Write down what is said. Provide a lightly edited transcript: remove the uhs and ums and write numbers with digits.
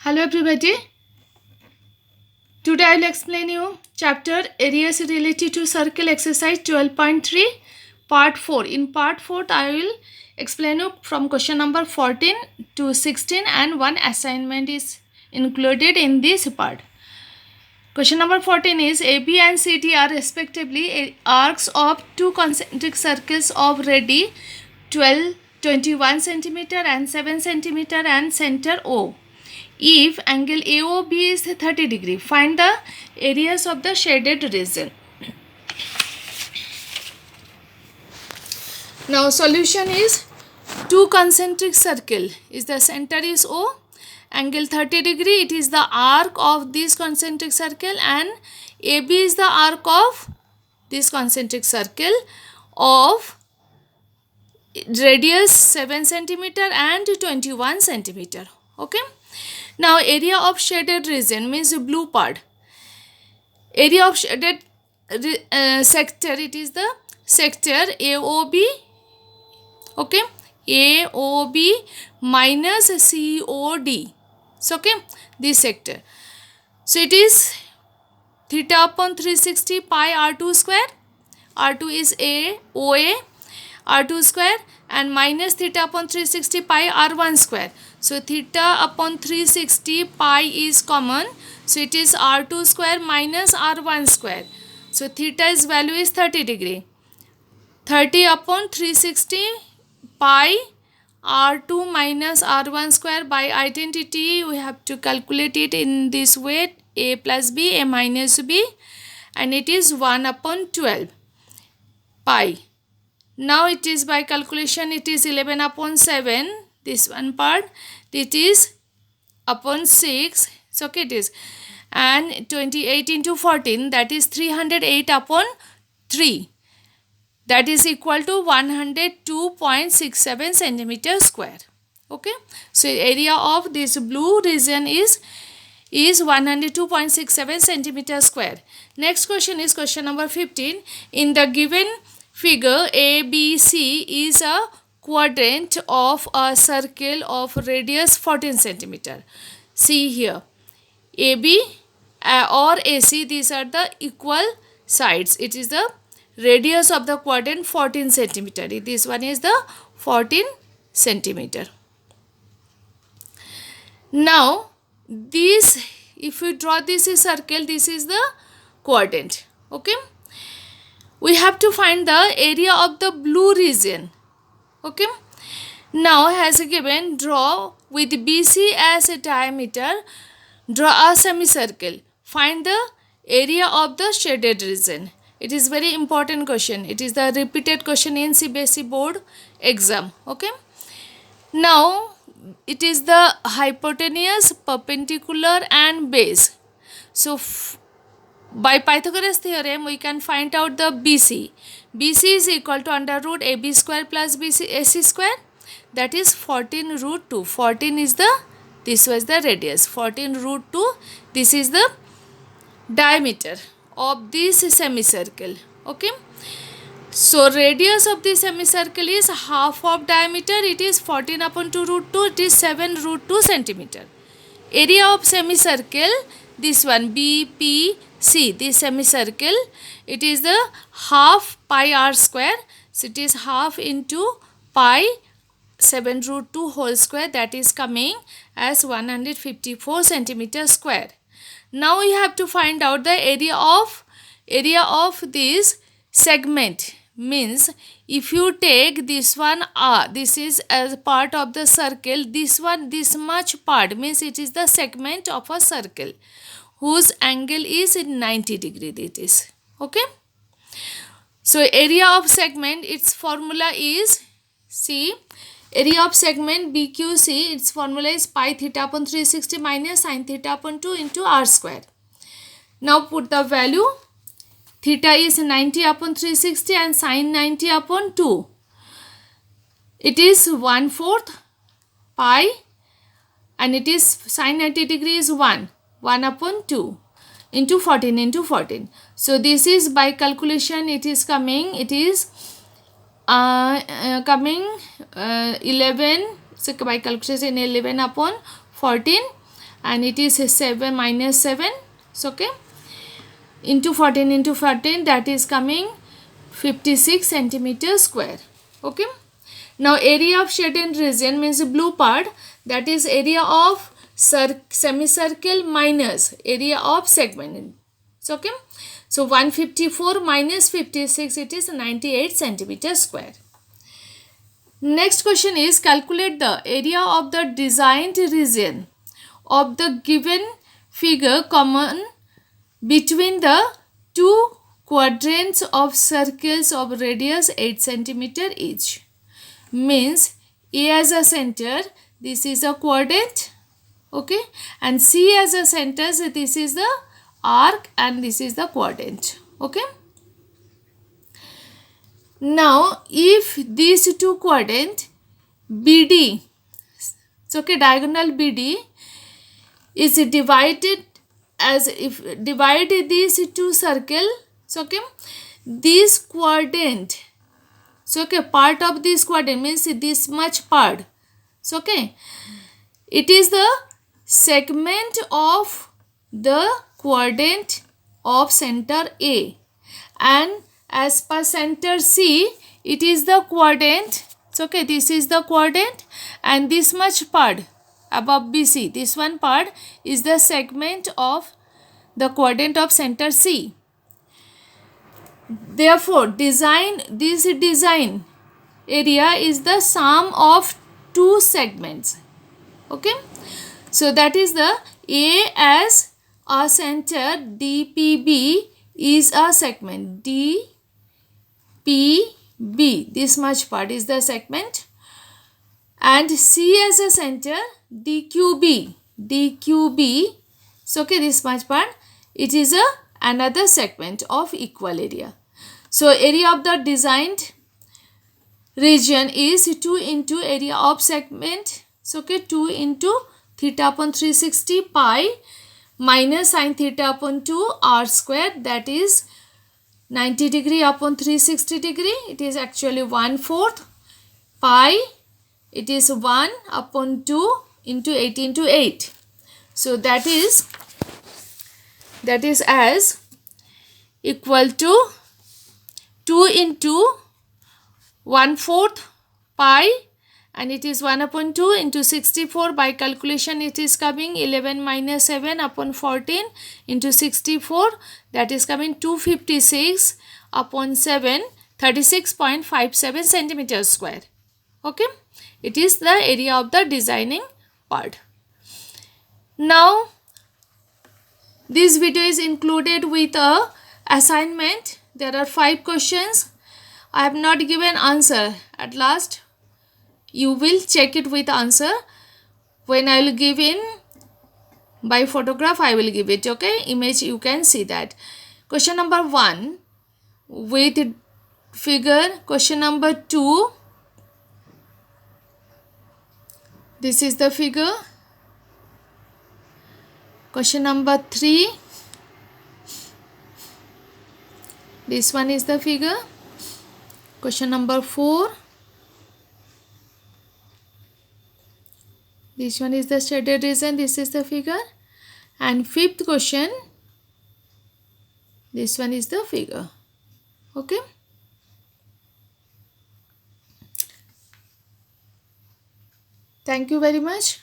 Hello everybody. Today I will explain you chapter areas related to circle exercise 12.3 part 4. In part 4 I will explain you from question number 14 to 16 and one assignment is included in this part. Question number 14 is AB and CD are respectively arcs of two concentric circles of radii 12, 21 centimeter and 7 centimeter and center O. If angle AOB is 30 degree, find the areas of the shaded region. Now solution is two concentric circle is the center is O, angle 30 degree, it is the arc of this concentric circle, and AB is the arc of this concentric circle of radius 7 centimeter and 21 centimeter. Okay. Now area of shaded region means blue part. Area of shaded sector, it is the sector AOB. Okay, AOB minus COD. So okay, this sector. So it is theta upon 360 pi r2 square. R2 is OA, r2 square, and minus theta upon 360 pi r1 square. So theta upon 360 pi is common. So it is r2 square minus r1 square. So theta's value is 30 degree. 30 upon 360 pi r2 minus r1 square, by identity we have to calculate it in this way, a plus b, a minus b, and it is 1 upon 12 pi. Now it is by calculation, it is 11 upon 7, this one part, it is upon 6, so okay it is, and 28 into 14, that is 308 upon 3, that is equal to 102.67 centimeter square. Okay, so area of this blue region is 102.67 centimeter square. Next question is question number 15. In the given figure, ABC is a quadrant of a circle of radius 14 centimeter. See here, AB or AC, these are the equal sides. It is the radius of the quadrant 14 centimeter. This one is the 14 centimeter. Now this, if we draw this circle, this is the quadrant. Okay, we have to find the area of the blue region. Okay, now as given, draw with BC as a diameter, draw a semicircle, find the area of the shaded region. It is very important question. It is the repeated question in CBSE board exam. Okay, now it is the hypotenuse, perpendicular and base. So by Pythagoras theorem we can find out the BC. BC is equal to under root AB square plus AC square, that is 14 root 2. 14 is the, this was the radius, 14 root 2, this is the diameter of this semicircle. Okay, so radius of this semicircle is half of diameter, it is 14 upon 2 root 2, it is 7 root 2 centimeter. Area of semicircle, this one BPC, this semicircle, it is the half pi r square, so it is half into pi 7 root 2 whole square, that is coming as 154 centimeter square. Now we have to find out the area of this segment. Means if you take this one R, this is as part of the circle, this one, this much part means it is the segment of a circle whose angle is 90 degree, it is. Okay, so area of segment, its formula is, see, area of segment BQC, its formula is pi theta upon 360 minus sin theta upon 2 into r square. Now put the value. Theta is 90 upon 360 and sin 90 upon 2. It is 1/4 pi, and it is sin 90 degree is 1 upon 2 into 14 into 14. So this is by calculation, it is coming, it is coming 11, so by calculation 11 upon 14, and it is 7 minus 7. So okay, into 14, that is coming 56 centimeter square. Okay, now area of shaded region means the blue part, that is area of semicircle minus area of segment. So okay, so 154 minus 56, it is 98 centimeter square. Next question is, calculate the area of the designed region of the given figure common between the two quadrants of circles of radius 8 centimeter each. Means A as a center, this is a quadrant, okay, and C as a center, so this is the arc and this is the quadrant. Okay, now if these two quadrant BD, it's okay, diagonal BD is divided, as if divide these two circle, so okay, this quadrant, so okay, part of this quadrant means this much part, so okay, it is the segment of the quadrant of center A, and as per center C, it is the quadrant, so okay, this is the quadrant, and this much part above BC, this one part is the segment of the quadrant of center C. Therefore, this design area is the sum of two segments. Okay, so that is the A as a center, DPB is a segment, DPB, this much part is the segment, and C as a center, DQB, so okay, this much part, it is another segment of equal area. So area of the designed region is 2 into area of segment, so okay, 2 into theta upon 360 pi minus sin theta upon 2 r square, that is 90 degree upon 360 degree, it is actually 1/4 pi, it is 1 upon 2 into 8 into 8. So that is as equal to 2 into 1/4 pi, and it is 1 upon 2 into 64, by calculation it is coming 11 minus 7 upon 14 into 64, that is coming 256 upon 7, 36.57 centimeters square. Okay, it is the area of the designing part. Now this video is included with a assignment. There are 5 questions. I have not given answer. At last you will check it with answer. When I will give in by photograph, I will give it, okay, image, you can see that. Question number 1 with figure. Question number 2, this is the figure. Question number 3, this one is the figure. Question number 4, this one is the shaded region, this is the figure. And 5th question, this one is the figure. Okay, thank you very much.